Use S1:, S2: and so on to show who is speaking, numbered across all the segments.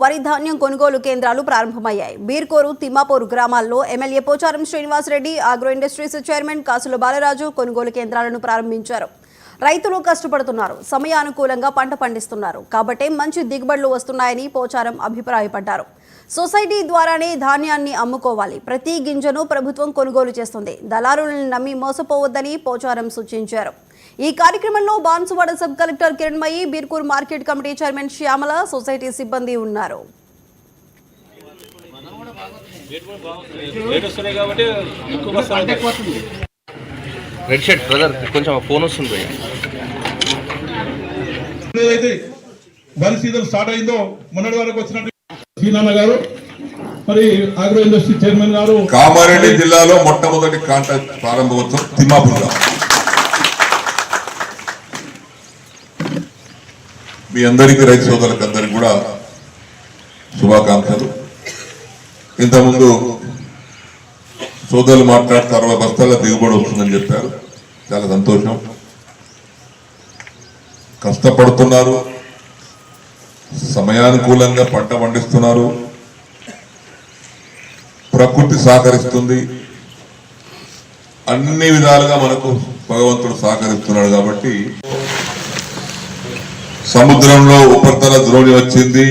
S1: వరి ధాన్యం కొనుగోలు కేంద్రాలు ప్రారంభమయ్యాయి. బీర్కోరు, తిమ్మాపూర్ గ్రామాల్లో MLA Pocharam Srinivas Reddy, agro industries chairman కాసుల బాలరాజు కొనుగోలు కేంద్రాలను ప్రారంభించారు. రైతులు కష్టపడుతున్నారు, సమయానుకూలంగా పంట పండిస్తున్నారు కాబట్టే మంచి దిగుబడులు వస్తున్నాయని పోచారం అభిప్రాయపడ్డారు. సొసైటీ ద్వారానే ధాన్యాన్ని అమ్ముకోవాలి, ప్రతి గింజను ప్రభుత్వం కొనుగోలు చేస్తుంది, దళారులను నమ్మి మోసపోవద్దని పోచారం సూచించారు. ఈ కార్యక్రమంలో Banswada sub collector Kiranmayi, Birkur market committee chairman Shyamala, society సిబ్బంది ఉన్నారు.
S2: రెడ్ షర్ట్ బ్రదర్ కొంచెం ఫోన్ వస్తుంది.
S3: ఏదైతే వరి సీజన్ స్టార్ట్ అయిందో మొన్నటి వరకు వచ్చినట్టు శ్రీనాన్న గారు, మరి ఆగ్రో ఇండస్ట్రీ చైర్మన్ గారు,
S4: కామారెడ్డి జిల్లాలో మొట్టమొదటి కాంట్రాక్ట్ ప్రారంభోత్సవం తిమ్మాపూర్. మీ అందరికీ, రైతు సోదరులకు అందరికి కూడా శుభాకాంక్షలు. ఇంతకుముందు సోదరులు మాట్లాడుతూ 60 బస్తాల దిగుబడి వస్తుందని చెప్పారు. చాలా సంతోషం. కష్టపడుతున్నారు, సమయానుకూలంగా పంట పండిస్తున్నారు, ప్రకృతి సహకరిస్తుంది, అన్ని విధాలుగా మనకు భగవంతుడు సహకరిస్తున్నాడు. కాబట్టి సముద్రంలో ఉపరితల ద్రోణి వచ్చింది,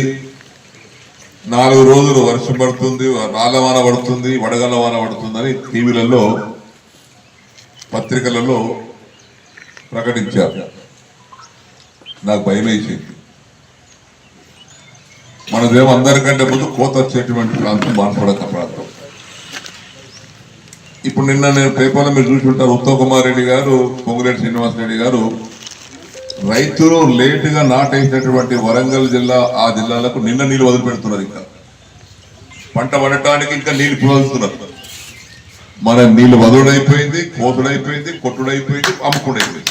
S4: 4 రోజులు వర్షం పడుతుంది, రాళ్ళవాన పడుతుంది, వడగళ్ళ వాన పడుతుందని టీవీలలో, పత్రికలలో ప్రకటించారు. నాకు భయం వేసింది. మనదేమో అందరికంటే ముందు కోత వచ్చేటువంటి ప్రాంతం బాన్సువాడ ప్రాంతం. ఇప్పుడు నిన్న నేను పేపర్లో మీరు చూసి ఉంటారు, ఉత్తమ్ కుమార్ రెడ్డి గారు, పొంగులేటి శ్రీనివాస్ రెడ్డి గారు రైతులు లేటుగా నాటేసినటువంటి వరంగల్ జిల్లా, ఆ జిల్లాలకు నిన్న నీళ్ళు వదిలిపెడుతున్నారు. ఇంకా పంట పడటానికి ఇంకా నీళ్ళు వదులుతున్నారు. మన నీళ్ళు వదుడైపోయింది, కోతుడైపోయింది, కొట్టుడైపోయింది, అమ్ముకుడైపోయింది.